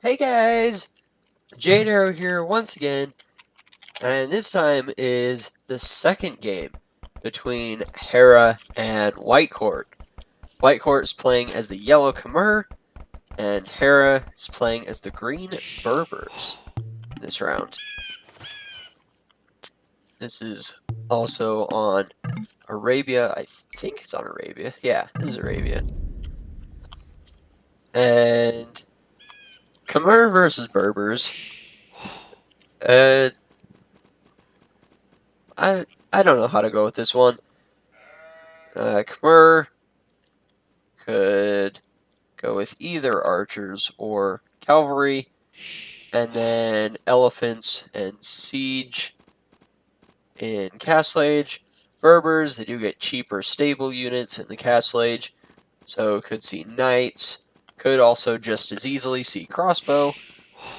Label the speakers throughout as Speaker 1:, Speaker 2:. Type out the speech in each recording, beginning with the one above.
Speaker 1: Hey guys, JadeArrow here once again, and this time is the second game between Hera and Whitecourt. Whitecourt is playing as the yellow Khmer, and Hera is playing as the green Berbers in this round. This is also on Arabia. I think it's on Arabia. Yeah, this is Arabia. And Khmer versus Berbers. I don't know how to go with this one. Khmer could go with either archers or cavalry, and then elephants and siege in Castle Age. Berbers, they do get cheaper stable units in the Castle Age, so could see knights, could also just as easily see crossbow.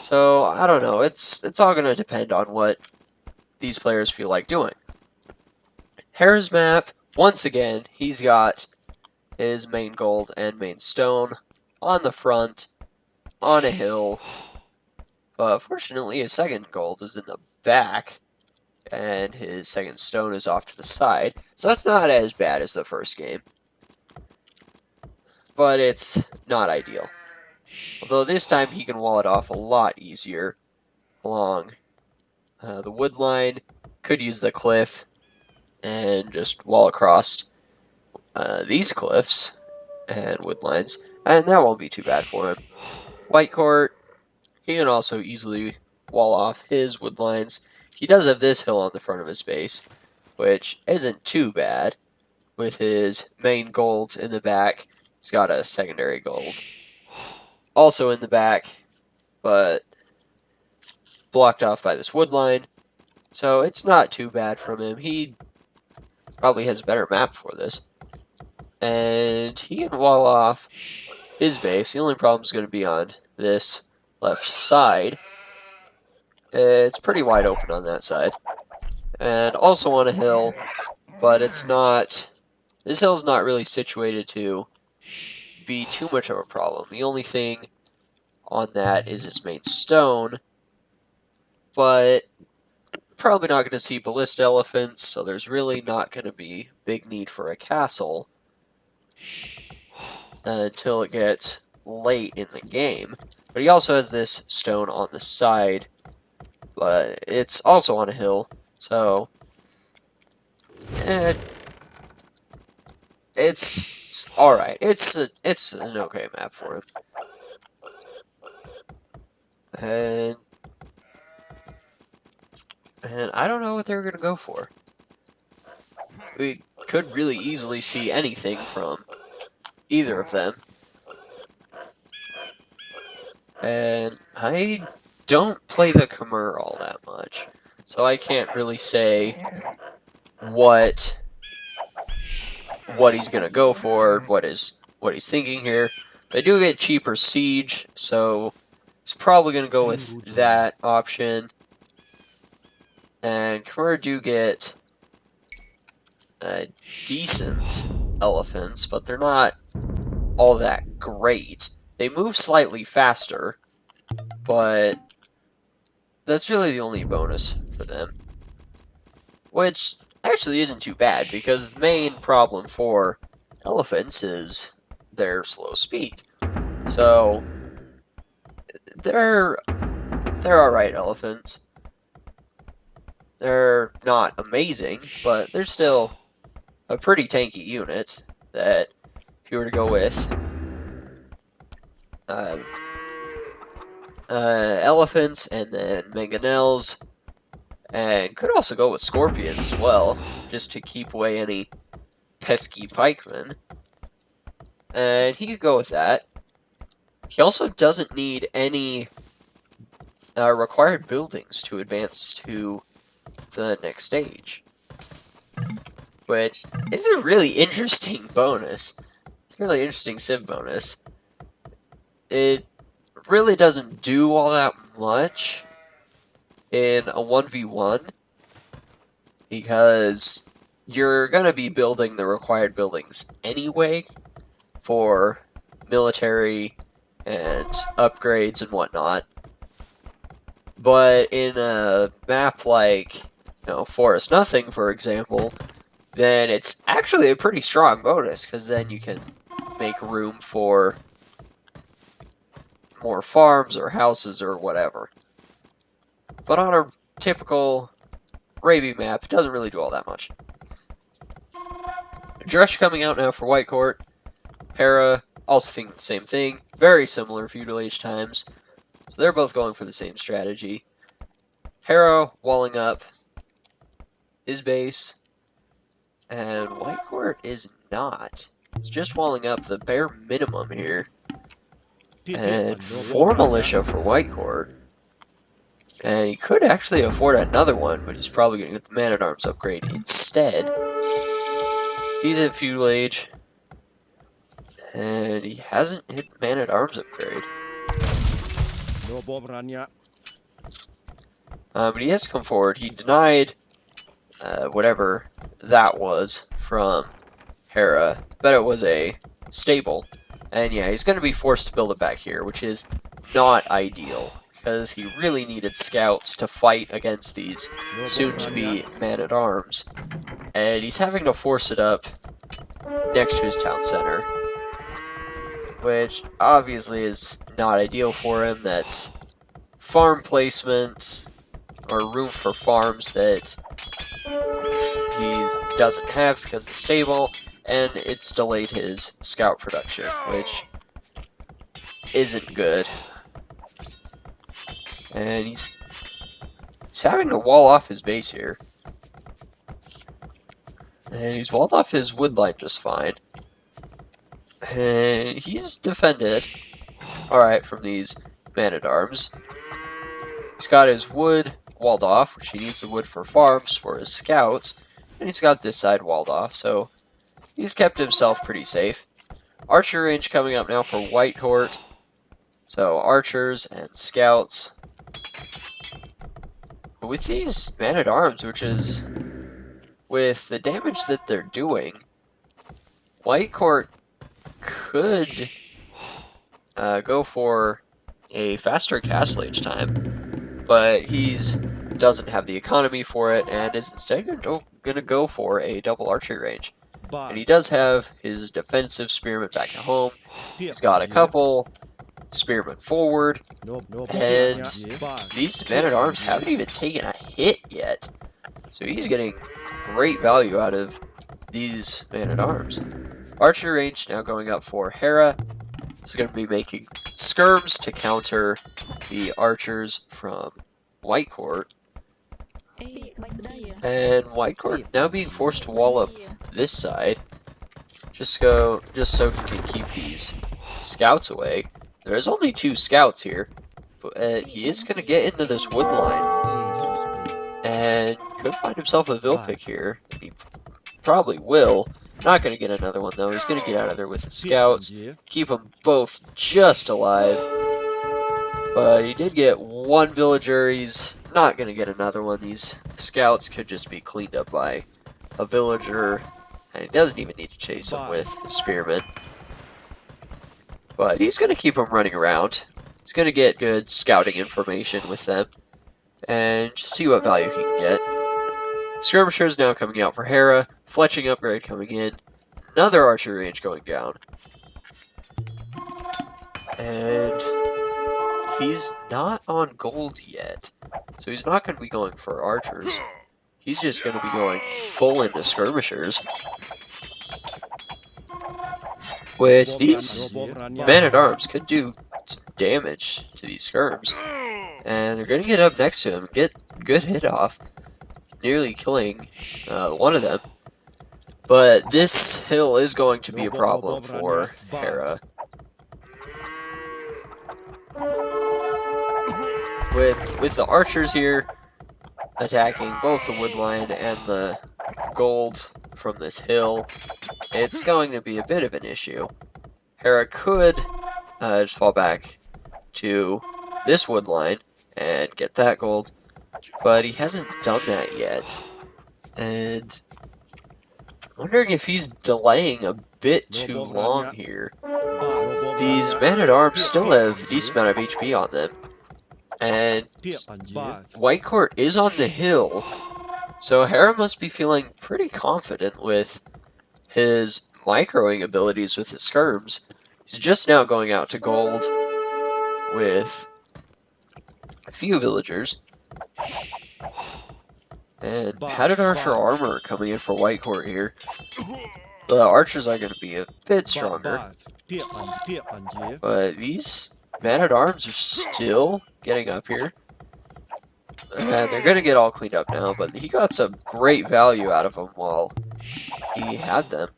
Speaker 1: So I don't know, it's all going to depend on what these players feel like doing. Hera's map, once again, he's got his main gold and main stone on the front, on a hill. But fortunately, his second gold is in the back, and his second stone is off to the side. So that's not as bad as the first game. But it's not ideal. Although this time he can wall it off a lot easier along the wood line. Could use the cliff and just wall across these cliffs and wood lines, and that won't be too bad for him. Whitecourt, he can also easily wall off his wood lines. He does have this hill on the front of his base, which isn't too bad. With his main gold in the back, he's got a secondary gold also in the back, but blocked off by this wood line. So it's not too bad from him. He probably has a better map for this. And he can wall off his base. The only problem is going to be on this left side. It's pretty wide open on that side. And also on a hill, but it's not... This hill's not really situated to be too much of a problem. The only thing on that is its main stone, but probably not going to see ballista elephants, so there's really not going to be big need for a castle until it gets late in the game. But he also has this stone on the side, but it's also on a hill, so it's alright. It's an okay map for him. And I don't know what they're going to go for. We could really easily see anything from either of them. And I don't play the Khmer all that much, so I can't really say what he's going to go for, what he's thinking here. They do get cheaper siege, so he's probably going to go with that option. And Khmer do get decent elephants, but they're not all that great. They move slightly faster, but that's really the only bonus for them. Which actually isn't too bad, because the main problem for elephants is their slow speed. So they're alright elephants. They're not amazing, but they're still a pretty tanky unit that if you were to go with elephants and then mangonels, and could also go with scorpions as well, just to keep away any pesky pikemen. And he could go with that. He also doesn't need any required buildings to advance to the next stage, which is a really interesting bonus. It's a really interesting civ bonus. It really doesn't do all that much in a 1v1, because you're going to be building the required buildings anyway for military and upgrades and whatnot. But in a map like, Forest Nothing, for example, then it's actually a pretty strong bonus, because then you can make room for more farms or houses or whatever. But on a typical Raby map, it doesn't really do all that much. Drush coming out now for Whitecourt. Hera, also thinking the same thing. Very similar feudal age times. So they're both going for the same strategy. Hera walling up his base. And Whitecourt is not. He's just walling up the bare minimum here. And 4 militia for Whitecourt. And he could actually afford another one, but he's probably going to get the Man-at-Arms upgrade instead. He's at feudal age. And he hasn't hit the Man-at-Arms upgrade. But he has come forward. He denied whatever that was from Hera. Bet it was a stable. And yeah, he's going to be forced to build it back here, which is not ideal, because he really needed scouts to fight against these soon-to-be Man-at-Arms. And he's having to force it up next to his town center, which obviously is not ideal for him. That's farm placement, or room for farms that he doesn't have because it's stable, and it's delayed his scout production, which isn't good. And he's having to wall off his base here. And he's walled off his wood line just fine. And he's defended alright from these Man-at-Arms. He's got his wood walled off, which he needs the wood for farms for his scouts. And he's got this side walled off, so he's kept himself pretty safe. Archer range coming up now for Whitecourt. So archers and scouts. But with these Man-at-Arms, which is with the damage that they're doing, Whitecourt could go for a faster castle age time, but he's doesn't have the economy for it, and is instead going to go for a double archery range. And he does have his defensive spearmen back at home. He's got a couple spearmen forward, and these Man-at-Arms haven't even taken a hit yet. So he's getting great value out of these Man-at-Arms. Archer range now going up for Hera. He's going to be making skirms to counter the archers from Whitecourt. And Whitecourt now being forced to wall up this side, just so he can keep these scouts away. There's only 2 scouts here, but he is going to get into this wood line, and could find himself a Vilpic here. He probably will. Not going to get another one though. He's going to get out of there with the scouts, keep them both just alive. But he did get 1 villager. He's not going to get another one. These scouts could just be cleaned up by a villager, and he doesn't even need to chase them with his spearmen. But he's going to keep them running around. He's going to get good scouting information with them, and just see what value he can get. Skirmishers now coming out for Hera. Fletching upgrade coming in. Another archery range going down. And he's not on gold yet, so he's not going to be going for archers. He's just going to be going full into skirmishers, which these Man-at-Arms could do some damage to these skirms. And they're going to get up next to him, get good hit off, nearly killing one of them. But this hill is going to be a problem for Hera. With the archers here attacking both the wood line and the gold from this hill, it's going to be a bit of an issue. Hera could just fall back to this wood line and get that gold, but he hasn't done that yet. And I'm wondering if he's delaying a bit too long here. these man-at-arms still have a decent amount of HP on them. And Whitecourt is on the hill, so Hera must be feeling pretty confident with his microing abilities with his skirms. He's just now going out to gold with a few villagers. And padded archer armor coming in for Whitecourt here. The archers are going to be a bit stronger, but these man-at-arms are still getting up here. And they're going to get all cleaned up now, but he got some great value out of them while he had them.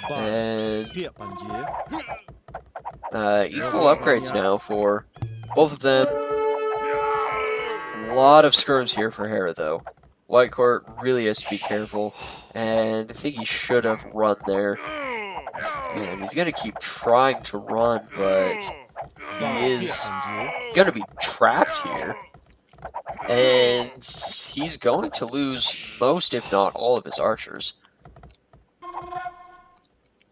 Speaker 1: And equal upgrades now for both of them. A lot of skirms here for Hera, though. Whitecourt really has to be careful, and I think he should have run there. And he's going to keep trying to run, but he is going to be trapped here. And he's going to lose most, if not all, of his archers.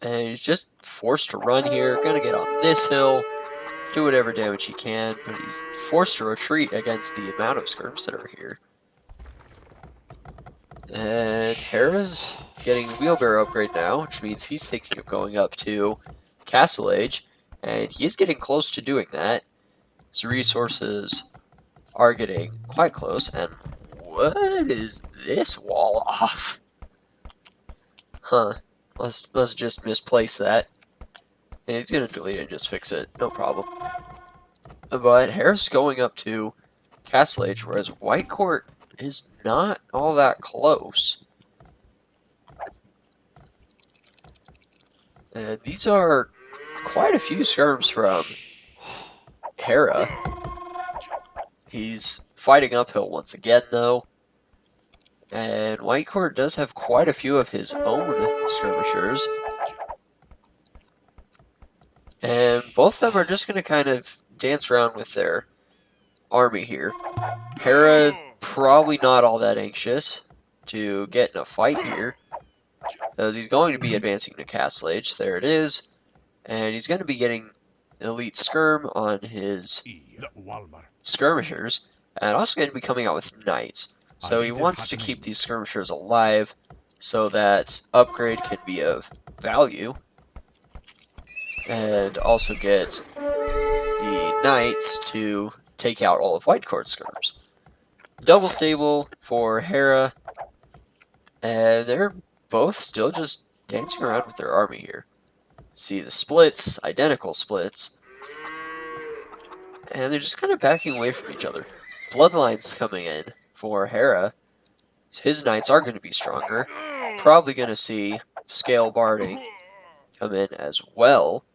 Speaker 1: And he's just forced to run here, going to get on this hill, do whatever damage he can, but he's forced to retreat against the amount of skirms that are here. And Hera's getting wheelbarrow upgrade now, which means he's thinking of going up to Castle Age, and he is getting close to doing that. His resources are getting quite close, and what is this wall off? Huh, must just misplace that. And he's gonna delete it and just fix it, no problem. But Hera's going up to Castle Age, whereas Whitecourt is not all that close. And these are quite a few skirms from Hera. He's fighting uphill once again, though. And Whitecourt does have quite a few of his own skirmishers. And both of them are just going to kind of dance around with their army here. Hera probably not all that anxious to get in a fight here, because he's going to be advancing to Castle Age. There it is. And he's going to be getting elite skirm on his skirmishers, and also going to be coming out with knights. So he wants to keep these skirmishers alive so that upgrade can be of value, and also get the knights to take out all of Whitecourt's skirms. Double stable for Hera, and they're both still just dancing around with their army here. See the splits, identical splits, and they're just kind of backing away from each other. Bloodlines coming in for Hera. His knights are going to be stronger. Probably going to see scale barding come in as well.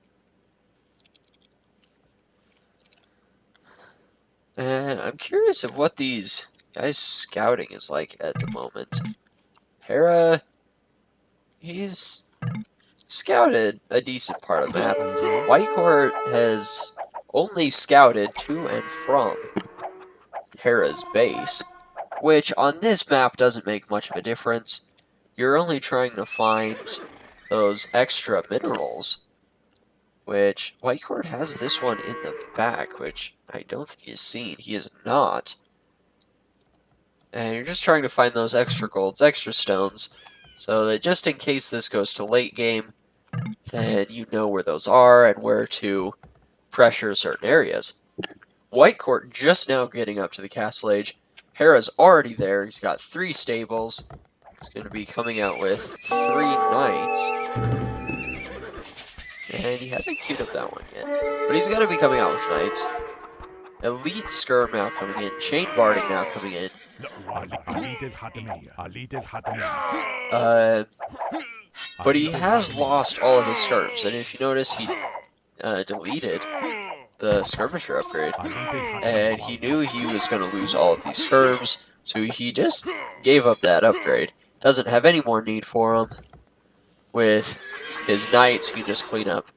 Speaker 1: And I'm curious of what these guys' scouting is like at the moment. Hera, he's scouted a decent part of the map. Whitecourt has only scouted to and from Hera's base, which on this map doesn't make much of a difference. You're only trying to find those extra minerals, which Whitecourt has this one in the back, which I don't think he's seen. He is not. And you're just trying to find those extra golds, extra stones, so that just in case this goes to late game, then you know where those are and where to pressure certain areas. Whitecourt just now getting up to the Castle Age. Hera's already there. He's got 3 stables. He's going to be coming out with 3 knights. And he hasn't queued up that one yet. But he's going to be coming out with knights. Elite skirm now coming in. Chain barding now coming in. But he has lost all of his skirms. And if you notice, he deleted the skirmisher upgrade. And he knew he was going to lose all of these skirms. So he just gave up that upgrade. Doesn't have any more need for them. With his knights, he can just clean up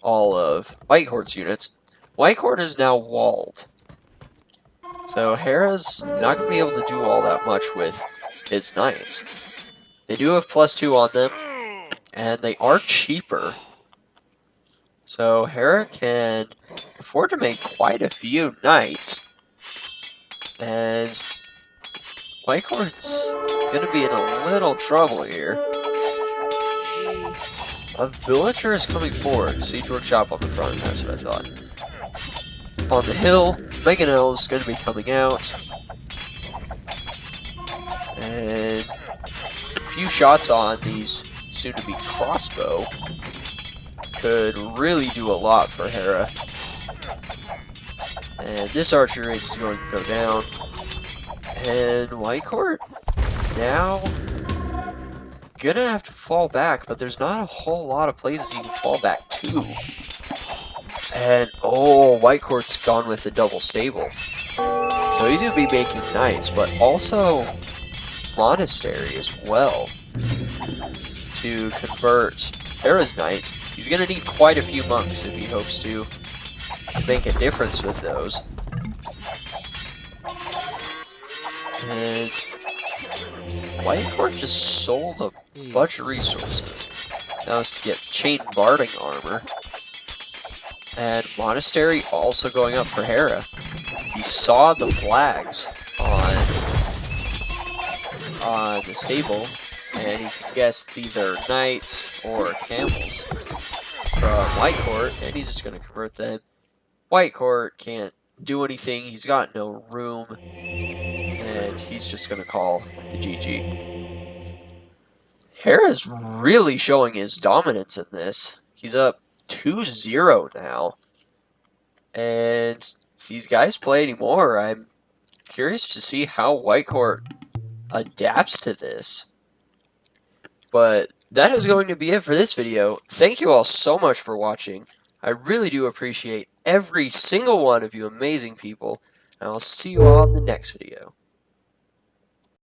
Speaker 1: all of Whitecourt's units. Whitecourt is now walled. So Hera's not going to be able to do all that much with his knights. They do have +2 on them, and they are cheaper So Hera can afford to make quite a few knights. And Whitecourt's gonna be in a little trouble here. A villager is coming forward. Siege workshop on the front, that's what I thought. On the hill, Meganel's gonna be coming out. And a few shots on these soon-to-be crossbow could really do a lot for Hera. And this archer range is going to go down. And Whitecourt now gonna have to fall back, but there's not a whole lot of places he can fall back to. And oh, Whitecourt's gone with the double stable. So he's gonna be making knights, but also monastery as well to convert Hera's knights. He's gonna need quite a few monks if he hopes to make a difference with those. And Whitecourt just sold a bunch of resources. That was to get chain barding armor. And monastery also going up for Hera. He saw the flags on the stable, and he can guess it's either knights or camels from Whitecourt, and he's just going to convert them. Whitecourt can't do anything. He's got no room, and he's just going to call the GG. Hera's really showing his dominance in this. He's up 2-0 now. And if these guys play anymore, I'm curious to see how Whitecourt adapts to this. But that is going to be it for this video. Thank you all so much for watching. I really do appreciate every single one of you amazing people. And I'll see you all in the next video.